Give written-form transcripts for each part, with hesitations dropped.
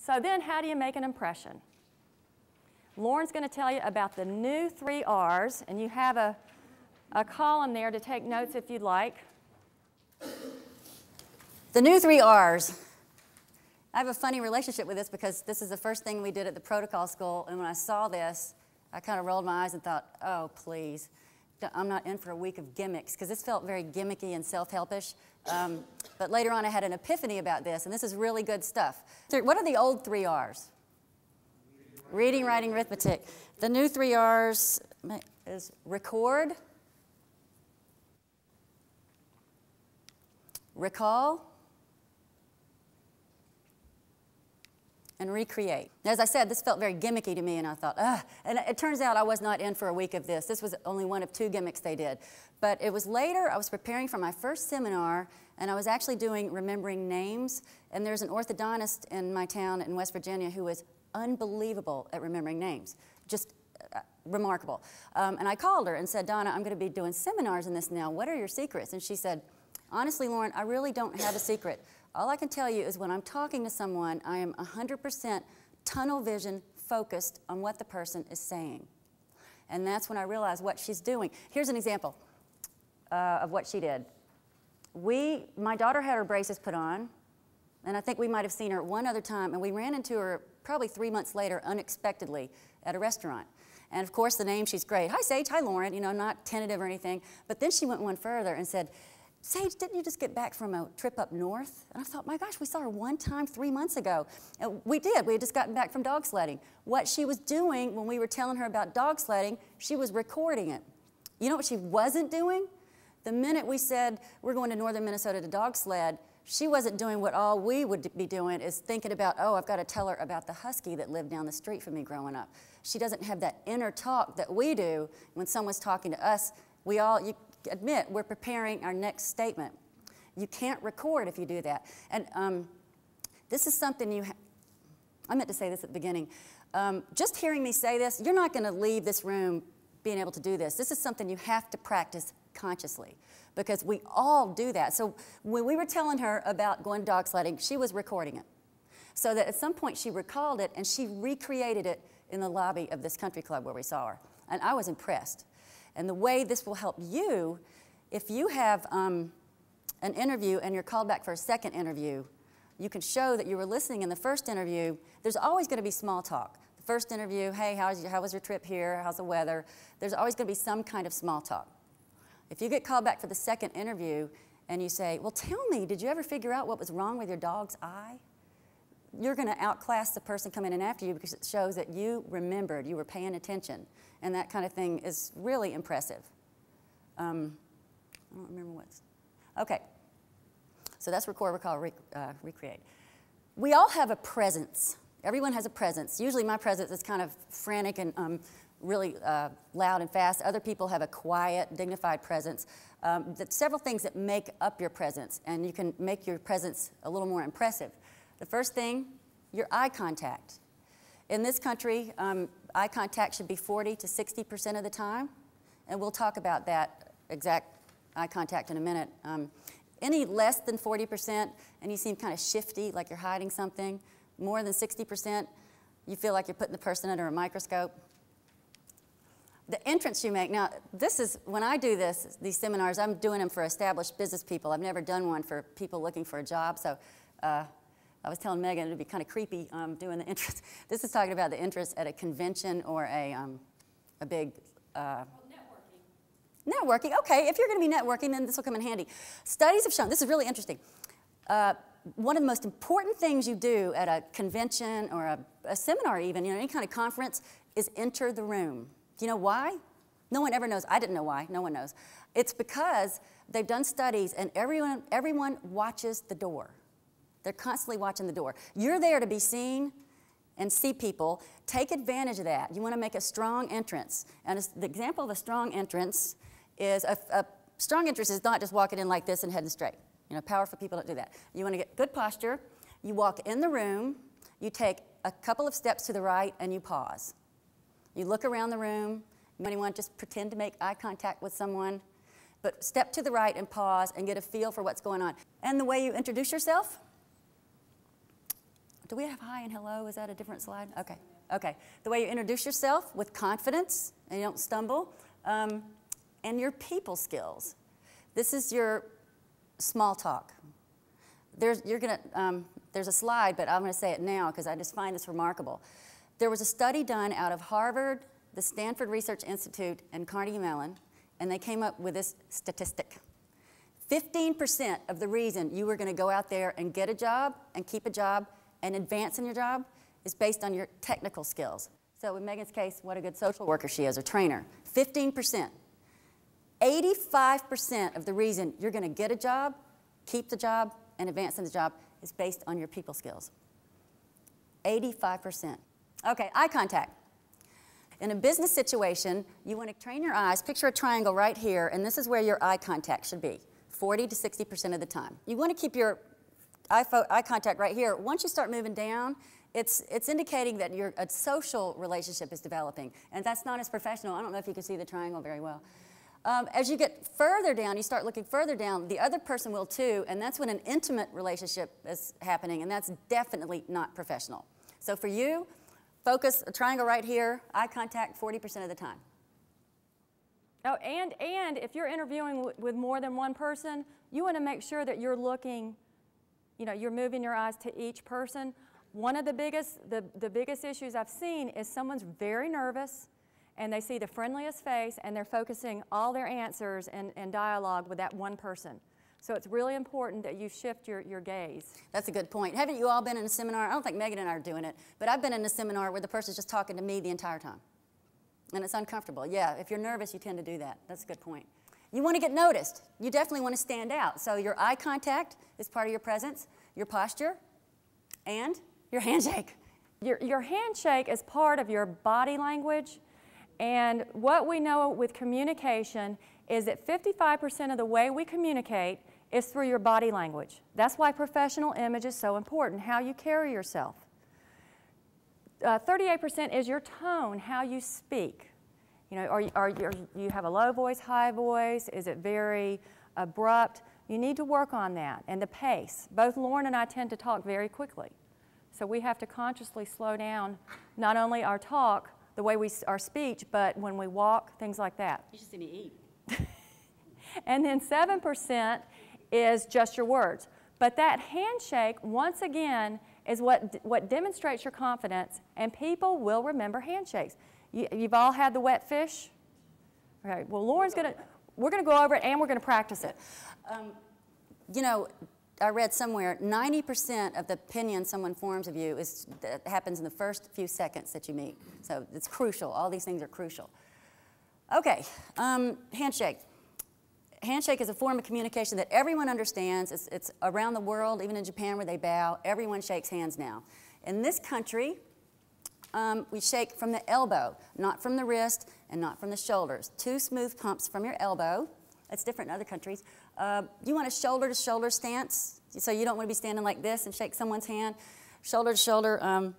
So then how do you make an impression? Lauren's going to tell you about the new 3 R's, and you have a column there to take notes if you'd like. The new 3 R's. I have a funny relationship with this because this is the first thing we did at the protocol school, and when I saw this, I kind of rolled my eyes and thought, oh, please, I'm not in for a week of gimmicks, because this felt very gimmicky and self-helpish. But later on, I had an epiphany about this, and this is really good stuff. So what are the old 3 R's? Reading, writing, arithmetic. The new 3 R's is record, recall, and recreate. As I said, this felt very gimmicky to me, and I thought, ugh. And it turns out I was not in for a week of this. This was only one of 2 gimmicks they did. But it was later, I was preparing for my first seminar, and I was actually doing remembering names. And there's an orthodontist in my town in West Virginia who was unbelievable at remembering names. Just remarkable. And I called her and said, Donna, I'm going to be doing seminars in this now. What are your secrets? And she said, honestly, Lauren, I really don't have a secret. All I can tell you is when I'm talking to someone, I am 100% tunnel vision focused on what the person is saying. And that's when I realized what she's doing. Here's an example of what she did. My daughter had her braces put on, and I think we might have seen her one other time, and we ran into her probably 3 months later unexpectedly at a restaurant. And of course, the name, she's great. Hi, Sage. Hi, Lauren. You know, not tentative or anything. But then she went one further and said, Sage, didn't you just get back from a trip up north? And I thought, my gosh, we saw her one time 3 months ago. And we did. We had just gotten back from dog sledding. What she was doing when we were telling her about dog sledding, she was recording it. You know what she wasn't doing? The minute we said we're going to northern Minnesota to dog sled, she wasn't doing what all we would be doing is thinking about, oh, I've got to tell her about the husky that lived down the street from me growing up. She doesn't have that inner talk that we do when someone's talking to us. You admit we're preparing our next statement. You can't record if you do that. And this is something I meant to say this at the beginning. Just hearing me say this, you're not going to leave this room being able to do this. This is something you have to practice consciously because we all do that. So when we were telling her about going dog sledding, she was recording it. So that at some point she recalled it and she recreated it in the lobby of this country club where we saw her. And I was impressed. And the way this will help you, if you have an interview and you're called back for a second interview, you can show that you were listening in the first interview. There's always going to be small talk. The first interview, hey, how was your trip here? How's the weather? There's always going to be some kind of small talk. If you get called back for the second interview and you say, well, tell me, did you ever figure out what was wrong with your dog's eye? You're going to outclass the person coming in after you because it shows that you remembered, you were paying attention. And that kind of thing is really impressive. I don't remember what's... Okay. So that's record, recall, recreate. We all have a presence. Everyone has a presence. Usually my presence is kind of frantic and really loud and fast. Other people have a quiet, dignified presence. There's several things that make up your presence, and you can make your presence a little more impressive. The first thing, your eye contact. In this country, eye contact should be 40 to 60% of the time, and we'll talk about that exact eye contact in a minute. Any less than 40%, and you seem kind of shifty, like you're hiding something, more than 60%, you feel like you're putting the person under a microscope. The entrance you make, now this is, when I do these seminars, I'm doing them for established business people. I've never done one for people looking for a job, so I was telling Megan it would be kind of creepy doing the entrance. This is talking about the entrance at a convention or a big... Networking, okay. If you're going to be networking, then this will come in handy. Studies have shown, this is really interesting, one of the most important things you do at a convention or a seminar even, you know, any kind of conference, is enter the room. Do you know why? No one ever knows. I didn't know why. No one knows. It's because they've done studies and everyone watches the door. They're constantly watching the door. You're there to be seen and see people. Take advantage of that. You want to make a strong entrance. And the example of a strong entrance is a strong entrance is not just walking in like this and heading straight. You know, powerful people don't do that. You want to get good posture. You walk in the room. You take a couple of steps to the right and you pause. You look around the room. Anyone just pretend to make eye contact with someone. But step to the right and pause and get a feel for what's going on. And the way you introduce yourself, Do we have hi and hello? Is that a different slide? Okay. Okay. The way you introduce yourself with confidence and you don't stumble, and your people skills. This is your small talk. There's a slide, but I'm going to say it now because I just find this remarkable. There was a study done out of Harvard, the Stanford Research Institute, and Carnegie Mellon, and they came up with this statistic. 15% of the reason you were going to go out there and get a job and keep a job and advance in your job is based on your technical skills. So in Megan's case, what a good social worker she is, or trainer. 15%. 85% of the reason you're going to get a job, keep the job, and advance in the job is based on your people skills. 85%. Okay, eye contact. In a business situation, you want to train your eyes. Picture a triangle right here, and this is where your eye contact should be, 40 to 60% of the time. You want to keep your eye contact right here. Once you start moving down, it's indicating that a social relationship is developing, and that's not as professional. I don't know if you can see the triangle very well. As you get further down, you start looking further down, the other person will too, and that's when an intimate relationship is happening, and that's definitely not professional. So for you, focus, a triangle right here, eye contact 40% of the time. Oh, and if you're interviewing with more than one person, you want to make sure that you're looking, you're moving your eyes to each person. One of the biggest issues I've seen is someone's very nervous, and they see the friendliest face, and they're focusing all their answers and dialogue with that one person. So it's really important that you shift your gaze. That's a good point. Haven't you all been in a seminar? I don't think Megan and I are doing it, but I've been in a seminar where the person's just talking to me the entire time. And it's uncomfortable. Yeah, if you're nervous, you tend to do that. That's a good point. You want to get noticed. You definitely want to stand out. So your eye contact is part of your presence, your posture, and your handshake. Your handshake is part of your body language. And what we know with communication is that 55% of the way we communicate is through your body language. That's why professional image is so important, how you carry yourself. 38% is your tone, how you speak. You have a low voice, high voice? Is it very abrupt? You need to work on that. And the pace. Both Lauren and I tend to talk very quickly. So we have to consciously slow down not only our talk, the way our speech, but when we walk, things like that. You should see me eat. And then 7% is just your words. But that handshake, once again, is what demonstrates your confidence, and people will remember handshakes. You've all had the wet fish? Okay, well, we're going to go over it, and we're going to practice it. I read somewhere 90% of the opinion someone forms of you that happens in the first few seconds that you meet. So it's crucial. All these things are crucial. Okay, handshake. Handshake is a form of communication that everyone understands. It's around the world, even in Japan where they bow. Everyone shakes hands now. In this country, we shake from the elbow, not from the wrist and not from the shoulders. 2 smooth pumps from your elbow. That's different in other countries. You want a shoulder-to-shoulder stance, so you don't want to be standing like this and shake someone's hand. Shoulder-to-shoulder.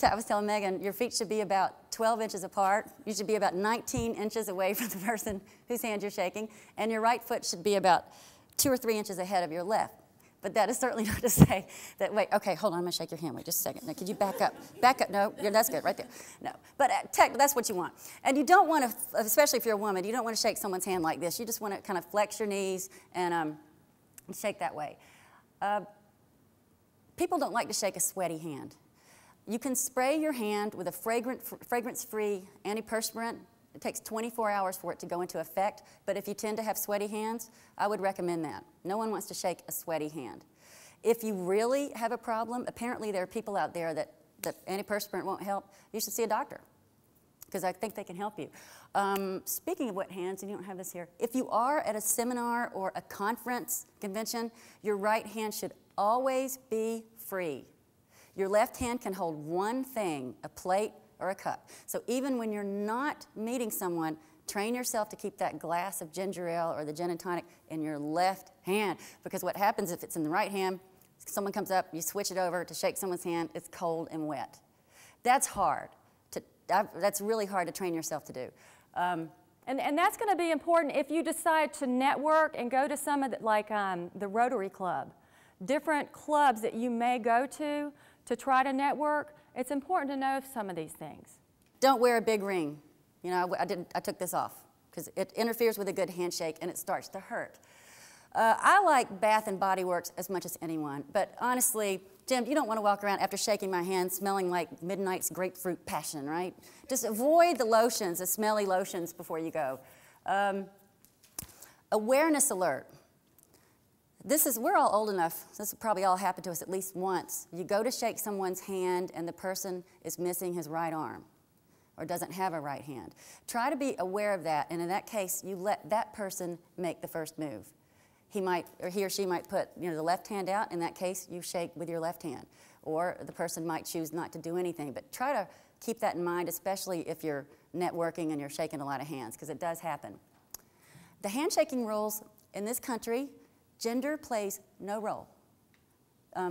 I was telling Megan, your feet should be about 12 inches apart. You should be about 19 inches away from the person whose hand you're shaking. And your right foot should be about 2 or 3 inches ahead of your left. But that is certainly not to say that, wait, okay, hold on, I'm going to shake your hand. Wait just a second. Now, could you back up? Back up. No, yeah, that's good, right there. No. But that's what you want. And you don't want to, especially if you're a woman, you don't want to shake someone's hand like this. You just want to kind of flex your knees and shake that way. People don't like to shake a sweaty hand. You can spray your hand with a fragrance-free antiperspirant. It takes 24 hours for it to go into effect, but if you tend to have sweaty hands, I would recommend that. No one wants to shake a sweaty hand. If you really have a problem, apparently there are people out there that antiperspirant won't help, you should see a doctor, because I think they can help you. Speaking of wet hands, and you don't have this here, if you are at a seminar or a conference, convention, your right hand should always be free. Your left hand can hold one thing, a plate or a cup. So even when you're not meeting someone, train yourself to keep that glass of ginger ale or the gin and tonic in your left hand. Because what happens if it's in the right hand, someone comes up, you switch it over to shake someone's hand, it's cold and wet. That's hard. That's really hard to train yourself to do. And that's going to be important if you decide to network and go to some of the Rotary Club. Different clubs that you may go to to try to network, it's important to know some of these things. Don't wear a big ring. You know, I took this off because it interferes with a good handshake and it starts to hurt. I like Bath and Body Works as much as anyone, but honestly, Jim, you don't want to walk around after shaking my hand smelling like Midnight's grapefruit passion, right? Just avoid the lotions, the smelly lotions before you go. Awareness alert. We're all old enough, this will probably all happen to us at least once. You go to shake someone's hand and the person is missing his right arm or doesn't have a right hand. Try to be aware of that, and in that case, you let that person make the first move. He or she might put the left hand out. In that case, you shake with your left hand. Or the person might choose not to do anything. But try to keep that in mind, especially if you're networking and you're shaking a lot of hands, because it does happen. The handshaking rules in this country, gender plays no role.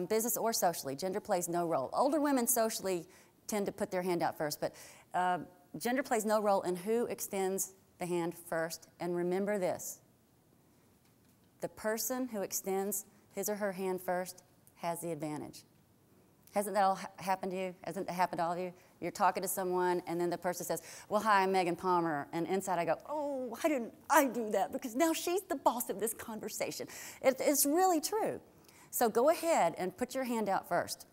Business or socially, gender plays no role. Older women socially tend to put their hand out first, but gender plays no role in who extends the hand first. And remember this. The person who extends his or her hand first has the advantage. Hasn't that all happened to you? Hasn't that happened to all of you? You're talking to someone, and then the person says, well, hi, I'm Meagan Palmer. And inside I go, oh, why didn't I do that? Because now she's the boss of this conversation. It's really true. So go ahead and put your hand out first.